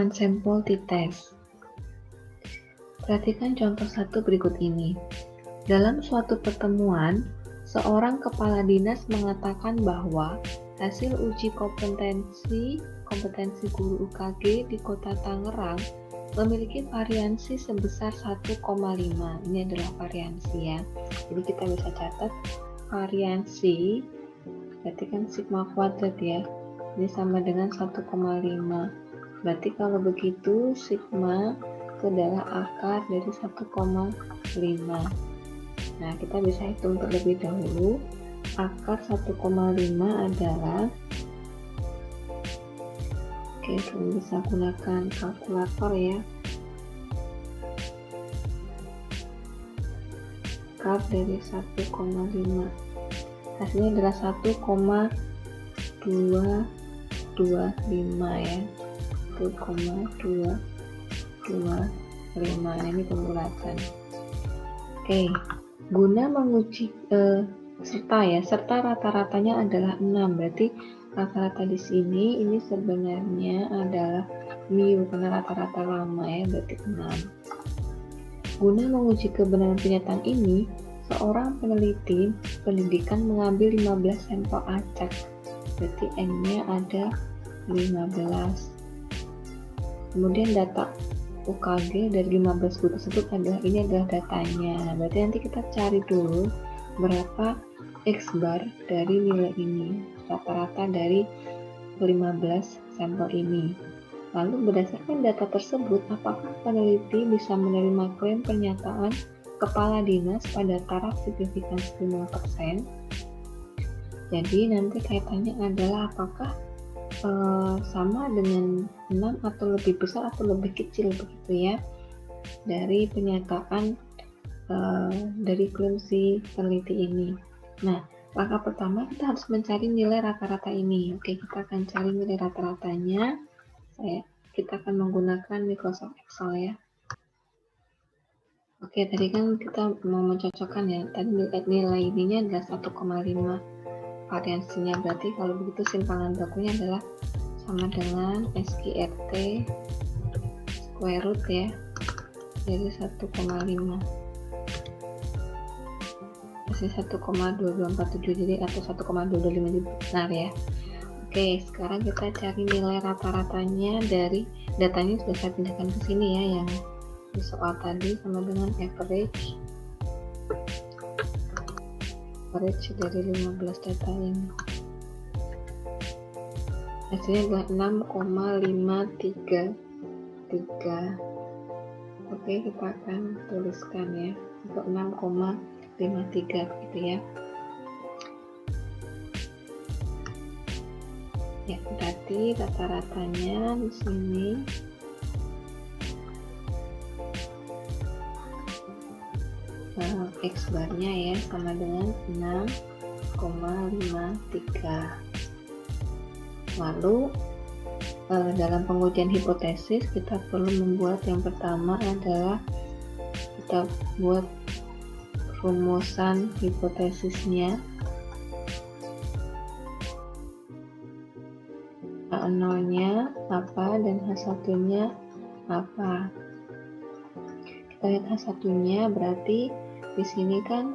one sample t-test. Perhatikan contoh 1 berikut ini. Dalam suatu pertemuan, seorang kepala dinas mengatakan bahwa hasil uji kompetensi guru UKG di Kota Tangerang memiliki variansi sebesar 1,5. Ini adalah variansi ya. Jadi kita bisa catat variansi, berarti kan sigma kuadrat ya. Ini sama dengan 1,5. Berarti kalau begitu sigma itu adalah akar dari 1,5. Nah, kita bisa hitung terlebih dahulu. Akar 1,5 adalah, oke, kita bisa gunakan kalkulator ya. Akar dari 1,5 hasilnya adalah 1,225 ya. 1,225. Ini pembulatan. Oke, guna menguji serta rata-ratanya adalah 6. Berarti rata-rata di sini ini sebenarnya adalah mu karena rata-rata lama ya, berarti 6. Guna menguji kebenaran pernyataan ini, seorang peneliti pendidikan mengambil 15 sampel acak. Berarti N-nya ada 15. Kemudian data UKG dari 15 guru tersebut adalah datanya. Berarti nanti kita cari dulu berapa X bar dari nilai ini, rata-rata dari 15 sampel ini. Lalu berdasarkan data tersebut, apakah peneliti bisa menerima klaim pernyataan kepala dinas pada taraf signifikansi 5%? Jadi nanti kaitannya adalah apakah sama dengan 6 atau lebih besar atau lebih kecil begitu ya dari pernyataan dari klaim si peneliti ini. Nah, langkah pertama kita harus mencari nilai rata-rata ini. Oke, kita akan cari nilai rata-ratanya. Kita akan menggunakan Microsoft Excel ya. Oke, tadi kan kita mau mencocokkan ya. Tadi nilai ininya adalah 1,5 variansinya. Berarti kalau begitu simpangan bakunya adalah sama dengan SQRT square root ya dari 1,5 masih 1,2247 jadi atau 1,225 jadi benar ya. Oke, sekarang kita cari nilai rata-ratanya dari datanya sudah saya pindahkan ke sini ya, yang di soal tadi sama dengan average dari 15 data ini. Hasilnya adalah 6,533. Oke, kita akan tuliskan ya untuk 6,53 gitu ya. Ya, berarti rata-ratanya di sini X barnya ya sama dengan 6,53. Lalu dalam pengujian hipotesis kita perlu membuat yang pertama adalah kita buat rumusan hipotesisnya. H0-nya apa dan H1-nya apa. Kita lihat H1-nya berarti di sini kan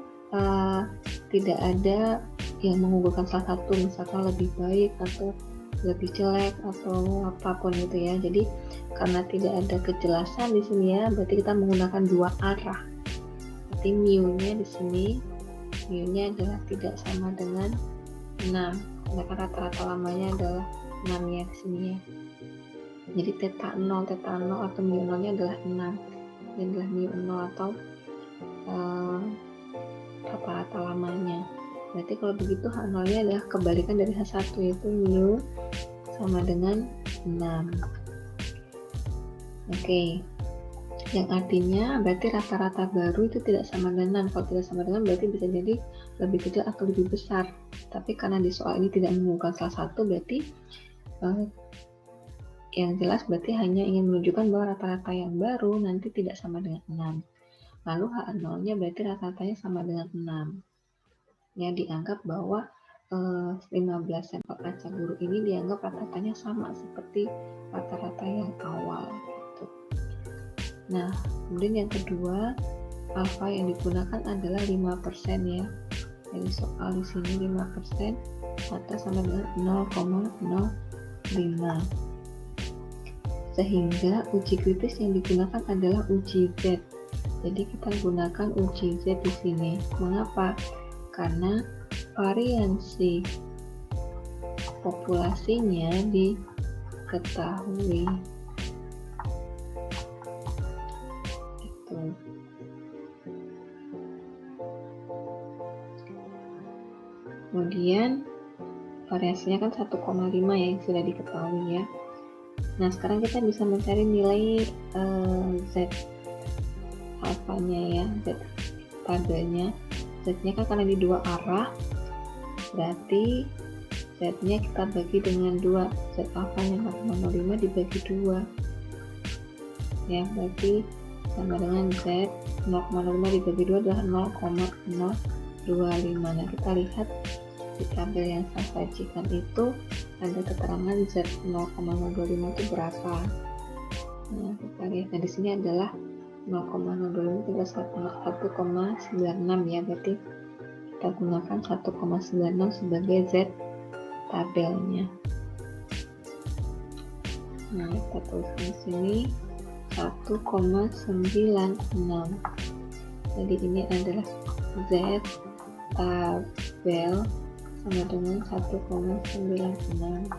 tidak ada yang mengunggulkan salah satu, misalkan lebih baik atau lebih jelek atau apapun itu ya. Jadi karena tidak ada kejelasan di sini ya, berarti kita menggunakan dua arah. Berarti mu-nya di sini, mu-nya adalah tidak sama dengan 6. Karena rata-rata lamanya adalah 6 ya di sini ya. Jadi theta 0 atau mu 0-nya adalah 6. Ini adalah mu 0 atau rata-rata lamanya. Berarti kalau begitu H0-nya adalah kebalikan dari H1, yaitu mu sama dengan 6. Oke, yang artinya berarti rata-rata baru itu tidak sama dengan 6. Kalau tidak sama dengan berarti bisa jadi lebih kecil atau lebih besar. Tapi karena di soal ini tidak menunjukkan salah satu, berarti yang jelas berarti hanya ingin menunjukkan bahwa rata-rata yang baru nanti tidak sama dengan 6. Lalu H0-nya berarti rata-ratanya sama dengan 6. Ya, dianggap bahwa 15 sampel acak guru ini dianggap rata-ratanya sama seperti rata-rata yang awal. Nah, kemudian yang kedua, alfa yang digunakan adalah 5% ya. Jadi soal di sini 5% atau sama dengan 0,05. Sehingga uji kritis yang digunakan adalah uji Z. Jadi kita gunakan uji Z di sini. Mengapa? Karena variansi populasinya diketahui. Itu. Kemudian variasinya kan 1,5 ya, yang sudah diketahui ya. Nah, sekarang kita bisa mencari nilai Z alfanya ya, Z tabelnya. Z-nya kan karena di dua arah, berarti Z-nya kita bagi dengan 2. Z alfanya 0,05 dibagi 2 ya, berarti sama dengan Z 0,05 dibagi 2 adalah 0,025. Nah, kita lihat di tabel yang saya sajikan itu ada keterangan Z 0,025 itu berapa. Nah, kita lihat. Nah, di sini adalah 0,025 itu adalah 1,96 ya, berarti kita gunakan 1,96 sebagai Z tabelnya. Nah, kita tuliskan di sini 1,96. Jadi ini adalah Z tabel sama dengan 1,96.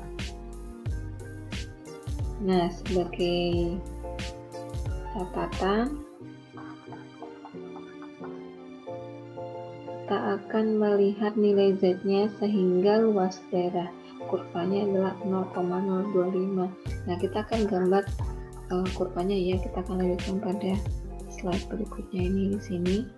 Nah, sebagai catatan, kita akan melihat nilai Z-nya sehingga luas daerah kurvanya adalah 0,025. Nah, kita akan gambar kurvanya ya. Kita akan lanjutkan pada slide berikutnya ini di sini.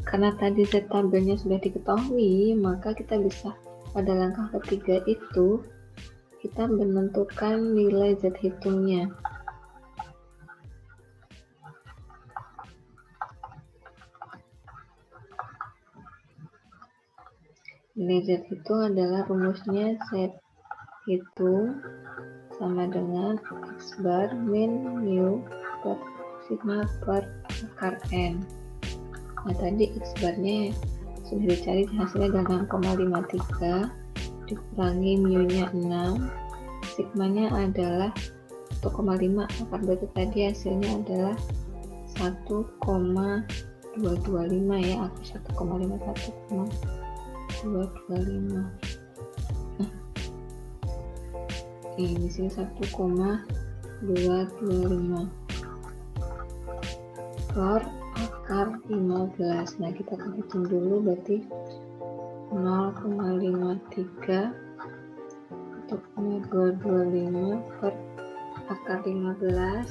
Karena tadi Z tabelnya sudah diketahui, maka kita bisa pada langkah ketiga itu kita menentukan nilai Z hitungnya. Nilai Z hitung adalah rumusnya Z hitung sama dengan X bar min mu per sigma per akar N. Nah, tadi X barnya sudah dicari, hasilnya adalah 6,53 dikurangi mu-nya 6, sigmanya adalah 1,5, akar berarti tadi hasilnya adalah 1,225 ya, akar 1,5 1,225. Nah, ini di sini 1,225 per akar 15. Nah, kita akan hitung dulu, berarti 0,53 1,225 per akar 15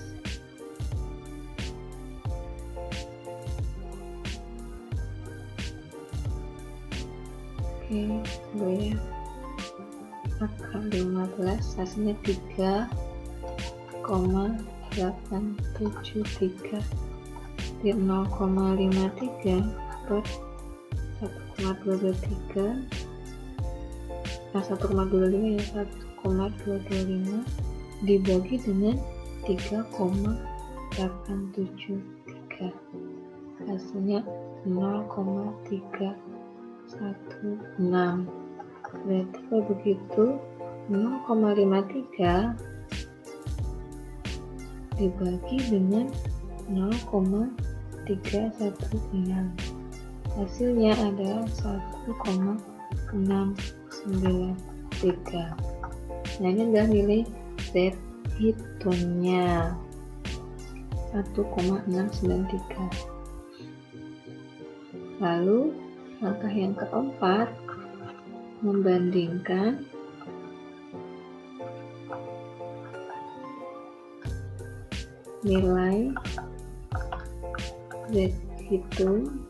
oke, ya, akar 15 hasilnya 3,873 di 0,53 per 1,223 1,25 ya, 1,225 dibagi dengan 3,873 hasilnya 0,316. Berarti kalau begitu 0,53 dibagi dengan 0,316 hasilnya adalah 1,693. Nah, ini adalah nilai Z hitungnya 1,693. Lalu langkah yang keempat, membandingkan nilai Z hitung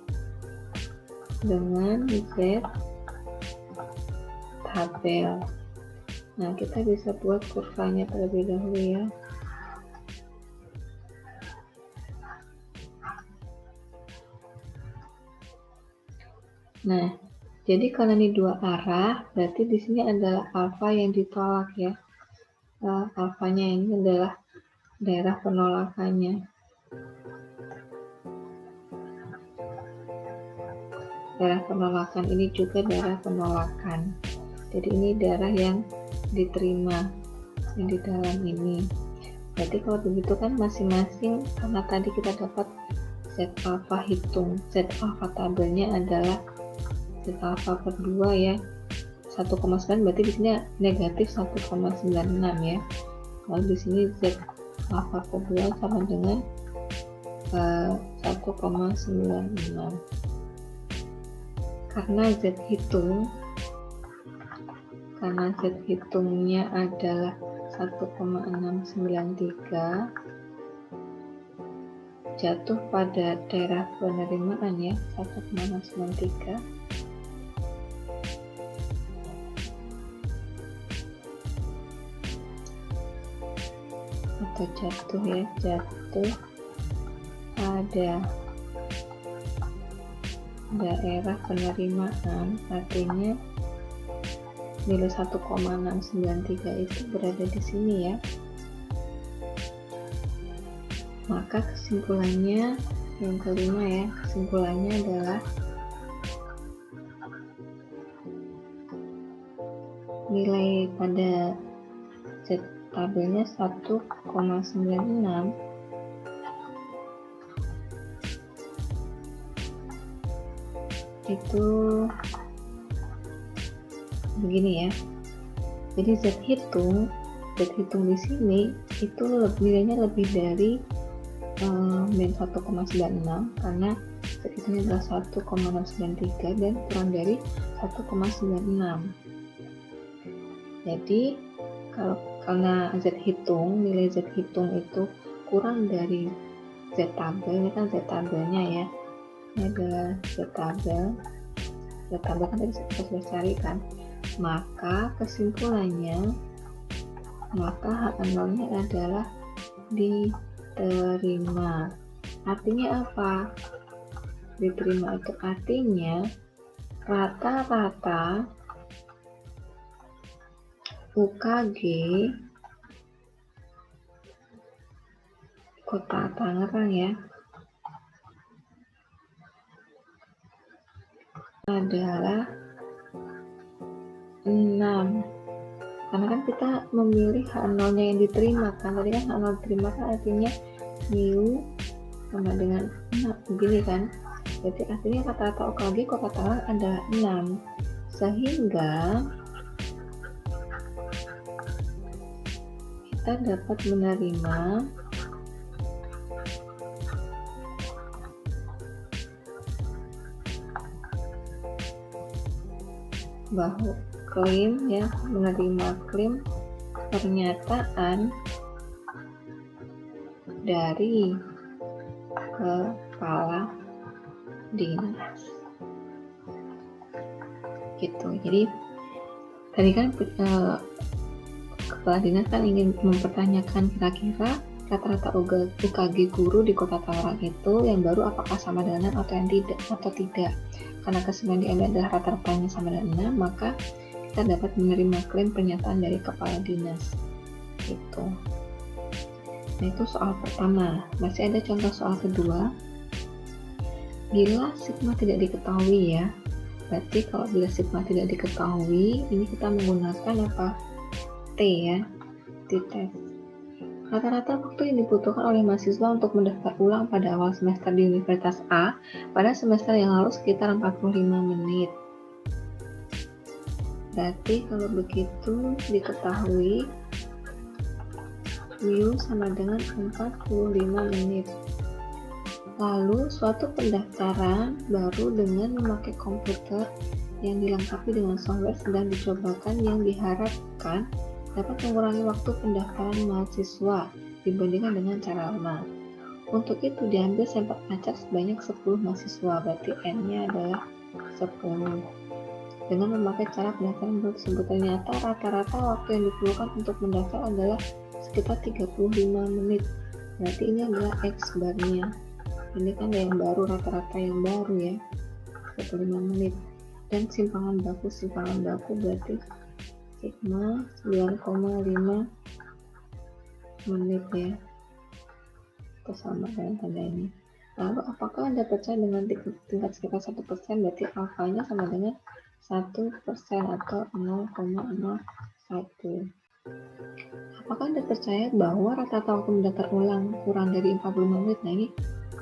dengan Z tabel. Nah, kita bisa buat kurvanya terlebih dahulu ya. Nah, jadi karena ini dua arah, berarti di sini adalah alfa yang ditolak ya. alfanya ini adalah daerah penolakannya. Daerah penolakan ini juga daerah penolakan. Jadi ini daerah yang diterima yang di dalam ini. Berarti kalau begitu kan masing-masing, karena tadi kita dapat Z alfa hitung, Z alfa tabelnya adalah Z alfa per 2 ya, 1,9, berarti di sini negatif 1,96 ya. Lalu di sini Z alfa per 2 sama dengan 1,96. Karena Z hitungnya adalah 1,693, jatuh pada daerah penerimaan ya, 1,693. Atau jatuh pada daerah penerimaan, artinya nilai 1,693 itu berada di sini ya. Maka kesimpulannya yang kelima ya, kesimpulannya adalah nilai pada Z tabelnya 1,96 itu begini ya. Jadi Z hitung di sini itu nilainya lebih dari min 1,96 karena Z hitungnya adalah 1,693 dan kurang dari 1,96. Jadi karena nilai Z hitung itu kurang dari Z tabel, ini kan Z tabelnya ya, ini adalah Z tabel kan tadi kita sudah cari kan, maka kesimpulannya H0-nya adalah diterima. Artinya apa? Diterima itu artinya rata-rata UKG Kota Tangerang ya adalah 6. Karena kan kita memilih H0-nya yang diterima kan, tadi kan H0 diterima kan artinya mu sama dengan 6 begini kan. Jadi artinya rata-rata UKG Kota Tangerang adalah 6, sehingga kita dapat menerima bahwa menerima klaim pernyataan dari kepala dinas gitu. Jadi tadi kan kepala dinas kan ingin mempertanyakan kira-kira rata-rata UKG guru di Kota Tangerang itu yang baru apakah sama dengan 6 atau tidak. Karena kesimpulan diambil adalah rata-ratanya sama dengan 6, maka kita dapat menerima klaim pernyataan dari kepala dinas gitu. Nah itu soal pertama. Masih ada contoh soal kedua. Bila sigma tidak diketahui ya, berarti kalau bila sigma tidak diketahui, ini kita menggunakan apa? T ya, T-test. Rata-rata waktu yang dibutuhkan oleh mahasiswa untuk mendaftar ulang pada awal semester di Universitas A pada semester yang lalu sekitar 45 menit. Berarti kalau begitu diketahui mu sama dengan 45 menit. Lalu suatu pendaftaran baru dengan memakai komputer yang dilengkapi dengan software sedang dicobakan yang diharapkan dapat mengurangi waktu pendaftaran mahasiswa dibandingkan dengan cara lama. Untuk itu diambil sampel acak sebanyak 10 mahasiswa, berarti N-nya adalah 10. Dengan memakai cara pendaftaran tersebut, ternyata rata-rata waktu yang diperlukan untuk mendaftar adalah sekitar 35 menit. Berarti ini adalah X barnya. Ini kan yang baru, rata-rata yang baru ya, 45 menit. Dan simpangan baku berarti sigma 9,5 menit ya. Kita sama dengan tanda ini. Lalu apakah Anda percaya dengan tingkat sekitar 1%? Berarti alfanya sama dengan 1% atau 0,01. Apakah Anda percaya bahwa rata-rata waktu mendaftar ulang kurang dari 45 menit? Nah, ini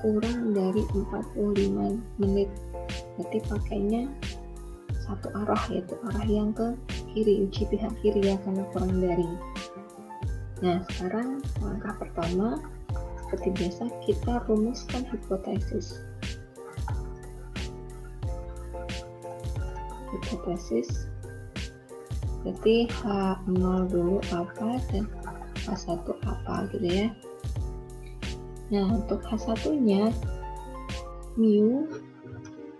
kurang dari 45 menit. Berarti pakainya satu arah, yaitu arah yang ke kiri, uji pihak kiri ya, karena kurang dari. Nah, sekarang langkah pertama, seperti biasa, kita rumuskan hipotesis. Hipotesis berarti H0 dulu apa dan H1 apa gitu ya. Nah, untuk H1 nya mu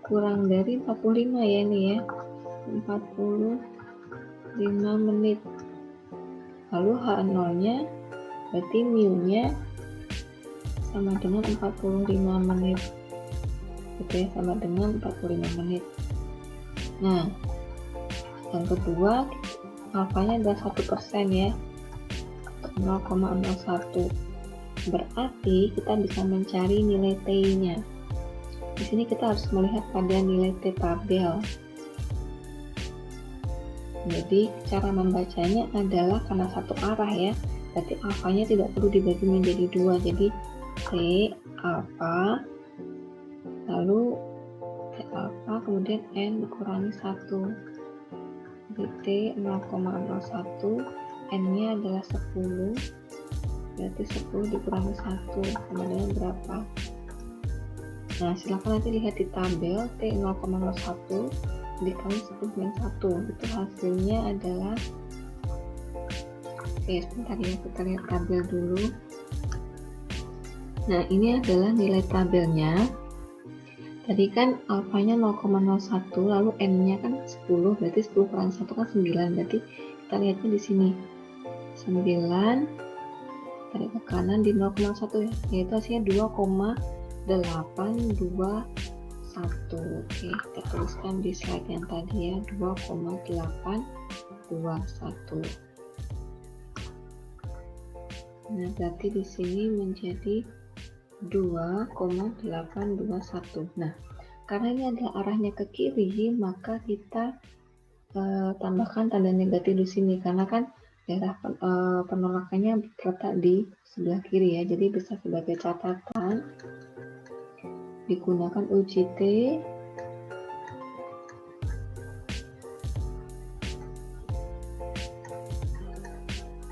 kurang dari 45 ya, nih ya, 45 menit. Lalu H0 nya berarti mu nya sama dengan 45 menit gitu ya, sama dengan 45 menit. Nah, yang kedua, alfanya adalah 1% ya, 0,01. Berarti kita bisa mencari nilai T-nya. Di sini kita harus melihat pada nilai T tabel. Jadi cara membacanya adalah karena satu arah ya, berarti alfanya tidak perlu dibagi menjadi dua. Jadi T alfa, lalu T alfa, kemudian N dikurangi 1. T 0,01, N nya adalah 10, berarti 10 dikurangi 1 sama dengan berapa? Nah, silakan nanti lihat di tabel. T 0,01 dikali 10-1, itu hasilnya adalah, oke sebentar ya, kita lihat tabel dulu. Nah, ini adalah nilai tabelnya. Tadi kan alfanya 0,01, lalu n-nya kan 10, berarti 10 kurang 1 kan 9, berarti kita lihatnya di sini 9, tarik ke kanan di 0,1 ya, yaitu hasilnya 2,821. Oke, kita tuliskan di slide yang tadi ya, 2,821. Nah, berarti di sini menjadi 2,821. Nah, karena ini adalah arahnya ke kiri, maka kita tambahkan tanda negatif di sini, karena kan daerah penolakannya terletak di sebelah kiri ya. Jadi bisa sebagai catatan, digunakan uji T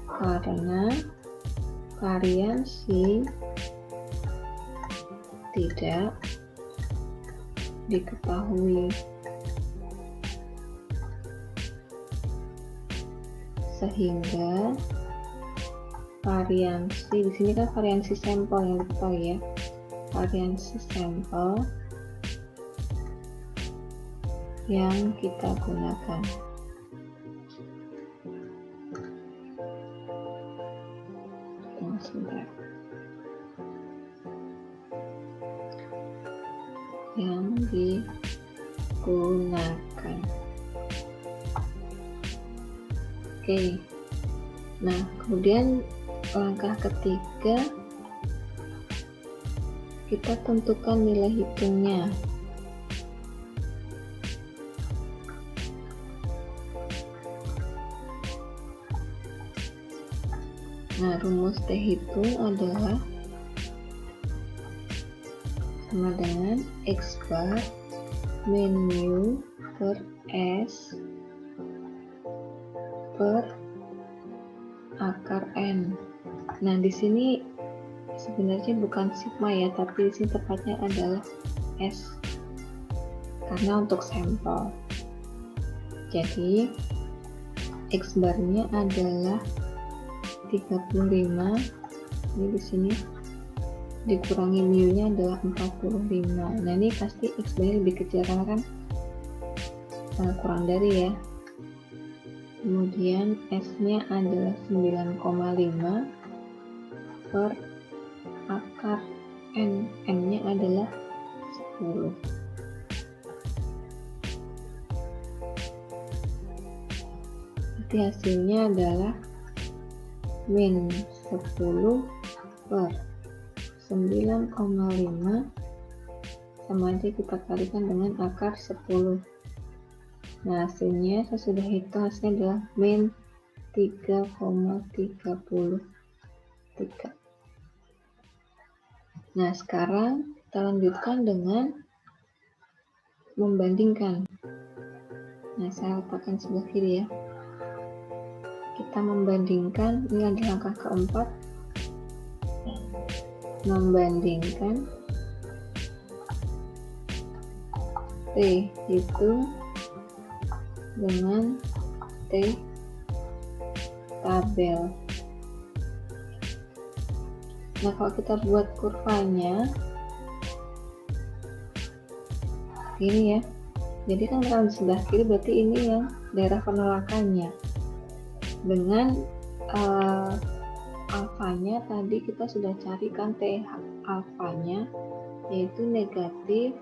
karena variansi tidak diketahui, sehingga variansi di sini kan variansi sampel yang diketahui ya, variansi sampel yang kita gunakan. Sebentar. Yang digunakan. Oke. Nah, kemudian langkah ketiga, kita tentukan nilai hitungnya. Nah, rumus T hitung adalah sama dengan X bar min mu per S per akar N. Nah, di sini sebenarnya bukan sigma ya, tapi di sini tepatnya adalah S karena untuk sampel. Jadi X barnya adalah 35, ini di sini dikurangi mu-nya adalah 45. Nah, ini pasti X bar lebih kecil karena kan kurang dari ya. Kemudian S-nya adalah 9,5 per akar N, N-nya adalah 10. Berarti hasilnya adalah min 10 per 9,5 sama aja kita kalikan dengan akar 10. Nah, hasilnya saya sudah hitung, hasilnya adalah min 3,33. Nah, sekarang kita lanjutkan dengan membandingkan. Nah, saya letakkan sebelah kiri ya. Kita membandingkan, ini adalah langkah keempat. Membandingkan T hitung dengan T tabel. Nah, kalau kita buat kurvanya ini ya, jadi kan kalau di sebelah kiri berarti ini yang daerah penolakannya. Dengan alfanya tadi kita sudah carikan T alfanya, yaitu negatif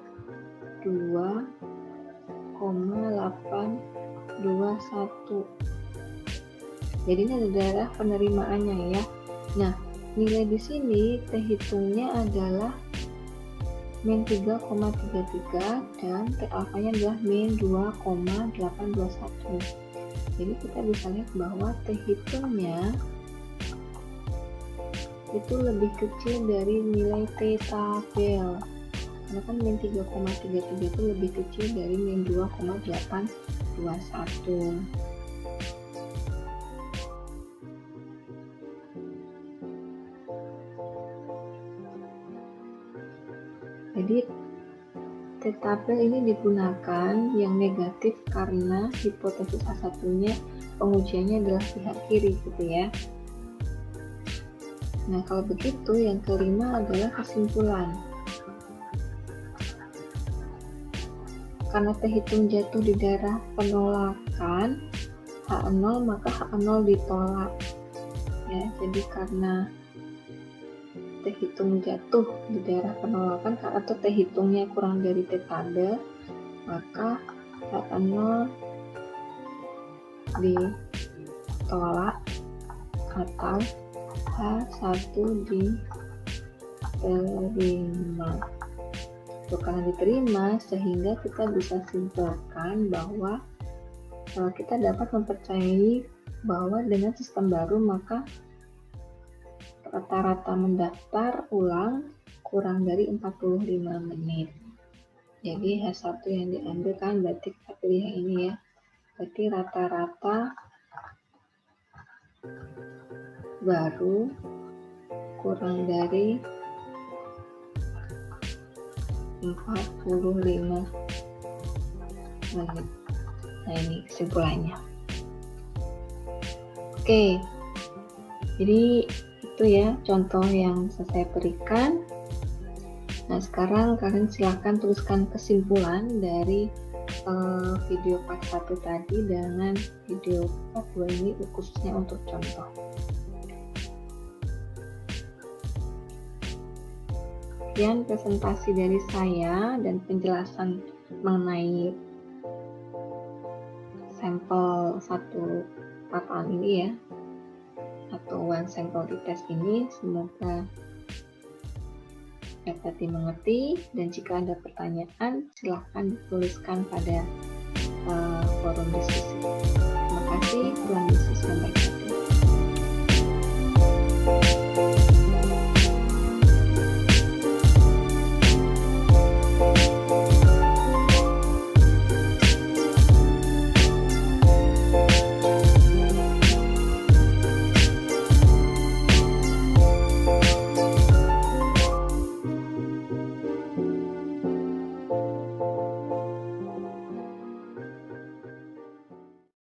2,821. Jadi ini ada daerah penerimaannya ya. Nah, nilai di sini T hitungnya adalah min 3,33 dan T alfanya adalah min 2,821. Jadi kita bisa lihat bahwa T hitungnya itu lebih kecil dari nilai T tabel. Karena kan min 3,33 itu lebih kecil dari min 2,821. Jadi T tabel ini digunakan yang negatif karena hipotesis A1-nya pengujiannya adalah pihak kiri gitu ya. Nah, kalau begitu yang kelima adalah kesimpulan. Karena T hitung jatuh di daerah penolakan H0, maka H0 ditolak. Ya, jadi karena T hitung jatuh di daerah penolakan atau T hitungnya kurang dari T tabel, maka H0 ditolak atau H1 diterima. Karena diterima, sehingga kita bisa simpulkan bahwa kita dapat mempercayai bahwa dengan sistem baru maka rata-rata mendaftar ulang kurang dari 45 menit. Jadi H1 yang diambil kan berarti kita pilih yang ini ya. Berarti rata-rata baru kurang dari 45 menit. Nah, ini kesimpulannya. Oke. Jadi itu ya contoh yang saya berikan. Nah, sekarang kalian silakan tuliskan kesimpulan dari video part 1 tadi dengan video part 2 ini khususnya untuk contoh. Sekian presentasi dari saya dan penjelasan mengenai sampel satu paparan ini ya, atau one sample test ini. Semoga dapat dimengerti, dan jika ada pertanyaan silahkan dituliskan pada forum diskusi.